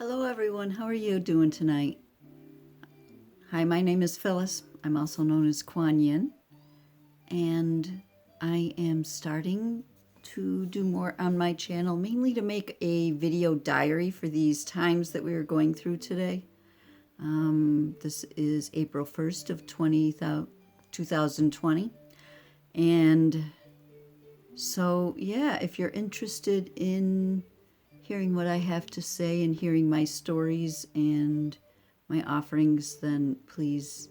Hello everyone, how are you doing tonight? Hi, my name is Phyllis. I'm also known as KuanYin, and I am starting to do more on my channel, mainly to make a video diary for these times that we are going through today. This is April 1st of 2020, and so yeah, if you're interested in hearing what I have to say and hearing my stories and my offerings, then please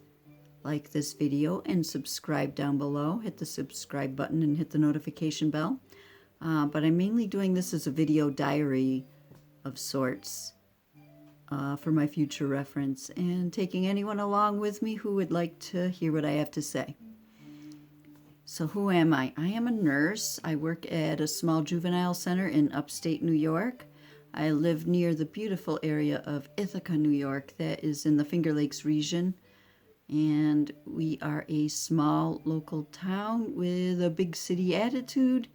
like this video and subscribe down below. Hit the subscribe button and hit the notification bell. But I'm mainly doing this as a video diary of sorts for my future reference and taking anyone along with me who would like to hear what I have to say. So who am I? I am a nurse. I work at a small juvenile center in upstate New York. I live near the beautiful area of Ithaca, New York, that is in the Finger Lakes region. And we are a small local town with a big city attitude.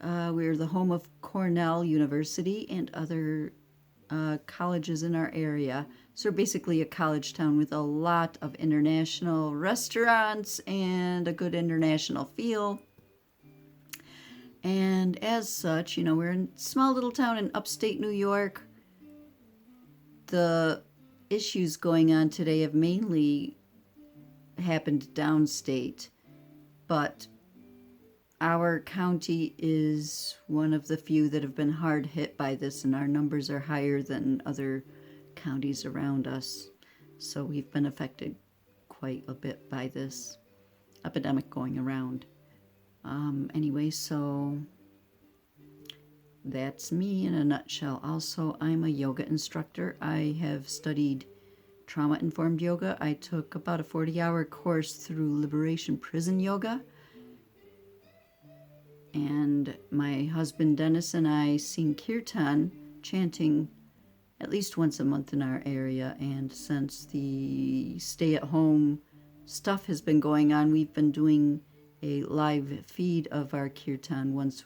We're the home of Cornell University and other colleges in our area. So we're basically a college town with a lot of international restaurants and a good international feel. And as such, we're in a small little town in upstate New York. The issues going on today have mainly happened downstate, but our county is one of the few that have been hard hit by this, and our numbers are higher than other counties around us. So we've been affected quite a bit by this epidemic going around. Anyway, so that's me in a nutshell. Also, I'm a yoga instructor. I have studied trauma-informed yoga. I took about a 40-hour course through Liberation Prison Yoga. And my husband Dennis and I sing kirtan, chanting at least once a month in our area. And since the stay-at-home stuff has been going on, we've been doing a live feed of our kirtan once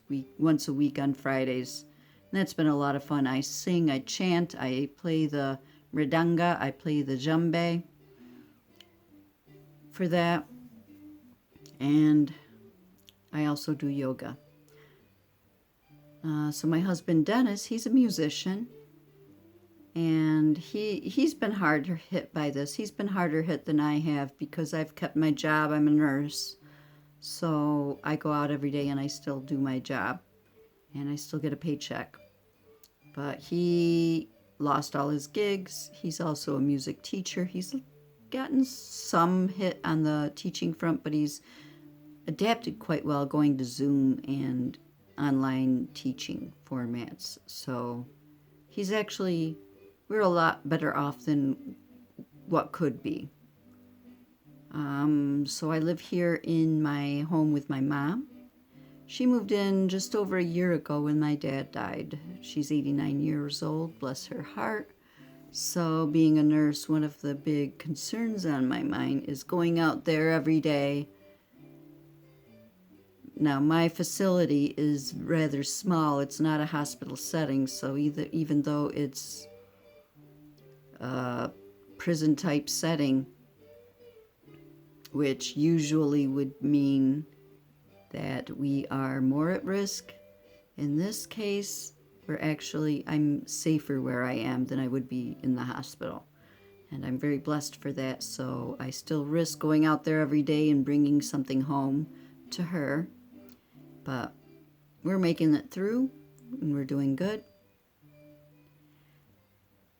a week on Fridays. And that's been a lot of fun. I sing, I chant, I play the mridanga, I play the djembe for that. And I also do yoga. So my husband Dennis, he's a musician, and he's been harder hit by this. He's been harder hit than I have because I've kept my job. I'm a nurse, so I go out every day and I still do my job, and I still get a paycheck. But he lost all his gigs. He's also a music teacher. He's gotten some hit on the teaching front, but he's adapted quite well going to Zoom and online teaching formats. So we're a lot better off than what could be. So I live here in my home with my mom. She moved in just over a year ago when my dad died. She's 89 years old, bless her heart. So being a nurse, one of the big concerns on my mind is going out there every day. Now, my facility is rather small. It's not a hospital setting, so even though it's a prison-type setting, which usually would mean that we are more at risk, in this case, I'm safer where I am than I would be in the hospital. And I'm very blessed for that, so I still risk going out there every day and bringing something home to her. But we're making it through, and we're doing good.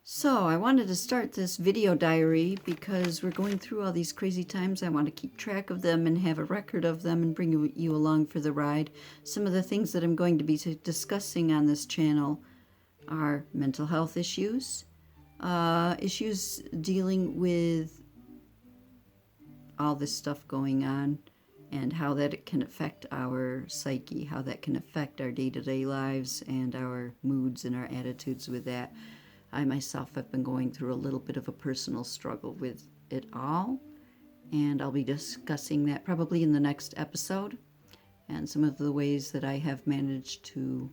So I wanted to start this video diary because we're going through all these crazy times. I want to keep track of them and have a record of them and bring you along for the ride. Some of the things that I'm going to be discussing on this channel are mental health issues, issues dealing with all this stuff going on, and how that it can affect our psyche, how that can affect our day-to-day lives and our moods and our attitudes with that. I myself have been going through a little bit of a personal struggle with it all, and I'll be discussing that probably in the next episode, and some of the ways that I have managed to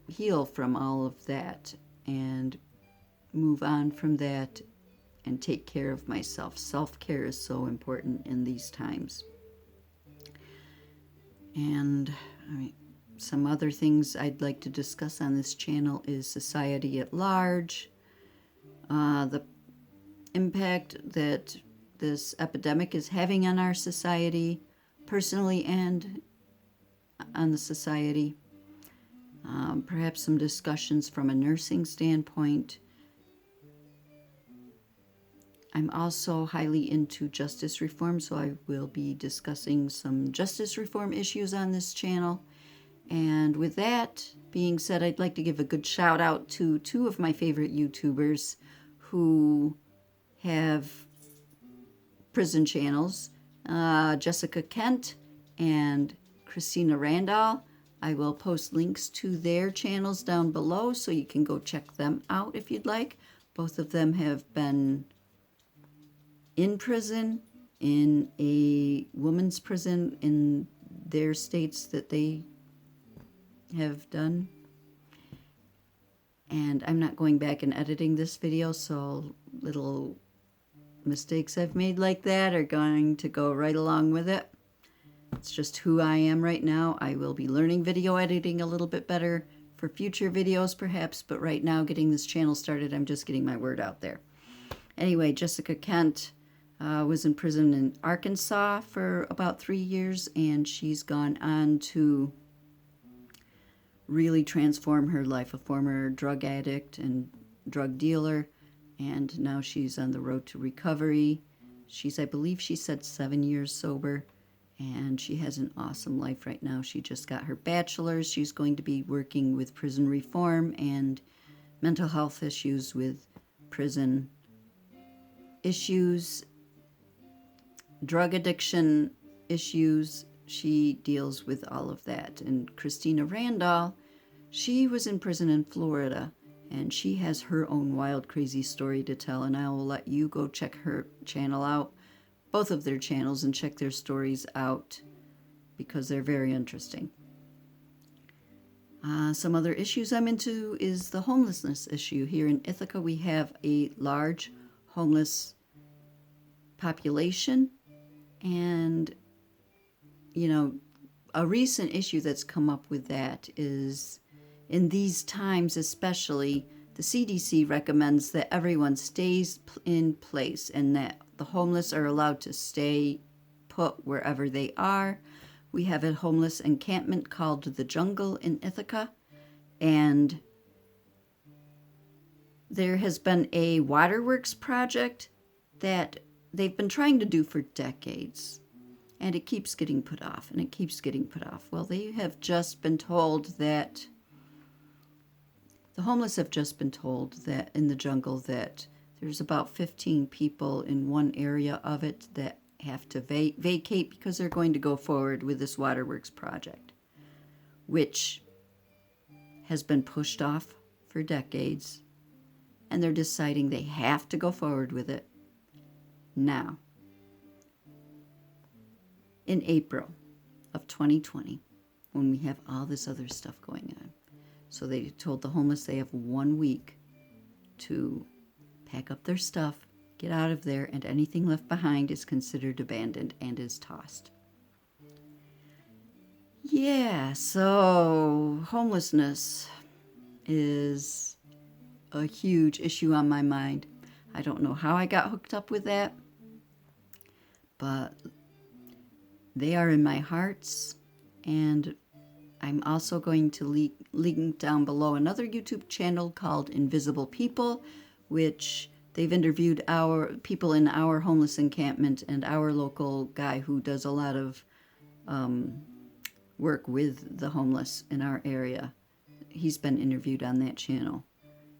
heal from all of that and move on from that and take care of myself. Self-care is so important in these times. And some other things I'd like to discuss on this channel is society at large, the impact that this epidemic is having on our society, personally and on the society. Perhaps some discussions from a nursing standpoint. I'm also highly into justice reform, so I will be discussing some justice reform issues on this channel. And with that being said, I'd like to give a good shout out to two of my favorite YouTubers who have prison channels, Jessica Kent and Christina Randall. I will post links to their channels down below so you can go check them out if you'd like. Both of them have been in prison, in a woman's prison in their states that they have done. And I'm not going back and editing this video, so little mistakes I've made like that are going to go right along with it. It's just who I am right now. I will be learning video editing a little bit better for future videos perhaps, but right now getting this channel started, I'm just getting my word out there. Anyway, Jessica Kent was in prison in Arkansas for about 3 years, and she's gone on to really transform her life. A former drug addict and drug dealer, and now she's on the road to recovery. She's, I believe she said 7 years sober, and she has an awesome life right now. She just got her bachelor's. She's going to be working with prison reform and mental health issues with prison issues, drug addiction issues. She deals with all of that. And Christina Randall, she was in prison in Florida, and she has her own wild, crazy story to tell, and I will let you go check her channel out, both of their channels, and check their stories out because they're very interesting. Some other issues I'm into is the homelessness issue. Here in Ithaca, we have a large homeless population, and a recent issue that's come up with that is, in these times especially, the CDC recommends that everyone stays in place and that the homeless are allowed to stay put wherever they are. We have a homeless encampment called the Jungle in Ithaca, and there has been a waterworks project that they've been trying to do for decades. And it keeps getting put off, and it keeps getting put off. Well, they have just been told that, the homeless have just been told that in the jungle that there's about 15 people in one area of it that have to vacate because they're going to go forward with this waterworks project, which has been pushed off for decades, and they're deciding they have to go forward with it now. In April of 2020, when we have all this other stuff going on. So they told the homeless they have 1 week to pack up their stuff, get out of there, and anything left behind is considered abandoned and is tossed. Yeah, so homelessness is a huge issue on my mind. I don't know how I got hooked up with that, but they are in my hearts, and I'm also going to link down below another YouTube channel called Invisible People, which they've interviewed our people in our homeless encampment and our local guy who does a lot of work with the homeless in our area. He's been interviewed on that channel,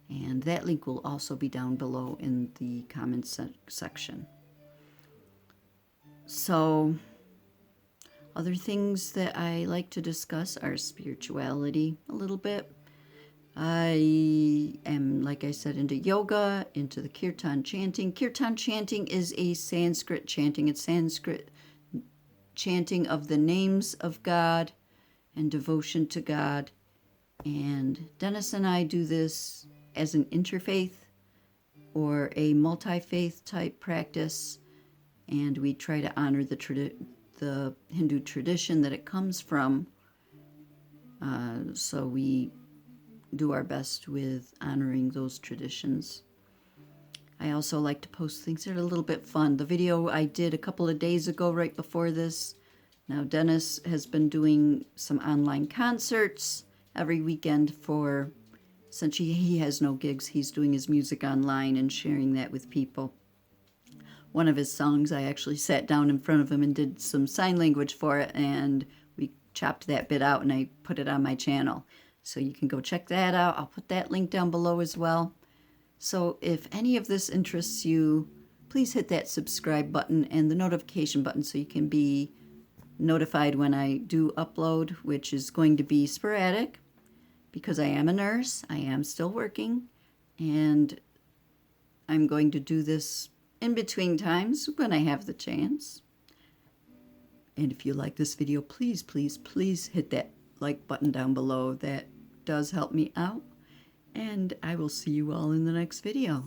and that link will also be down below in the comments section. So other things that I like to discuss are spirituality a little bit. I am, like I said, into yoga, into the kirtan chanting. Kirtan chanting is a Sanskrit chanting. It's Sanskrit chanting of the names of God and devotion to God. And Dennis and I do this as an interfaith or a multi-faith type practice, and we try to honor the Hindu tradition that it comes from. So we do our best with honoring those traditions. I also like to post things that are a little bit fun. The video I did a couple of days ago right before this. Now Dennis has been doing some online concerts every weekend since he has no gigs, he's doing his music online and sharing that with people. One of his songs, I actually sat down in front of him and did some sign language for it, and we chopped that bit out and I put it on my channel. So you can go check that out. I'll put that link down below as well. So if any of this interests you, please hit that subscribe button and the notification button so you can be notified when I do upload, which is going to be sporadic because I am a nurse. I am still working, and I'm going to do this in between times when I have the chance. And if you like this video, please, please, please hit that like button down below. That does help me out. And I will see you all in the next video.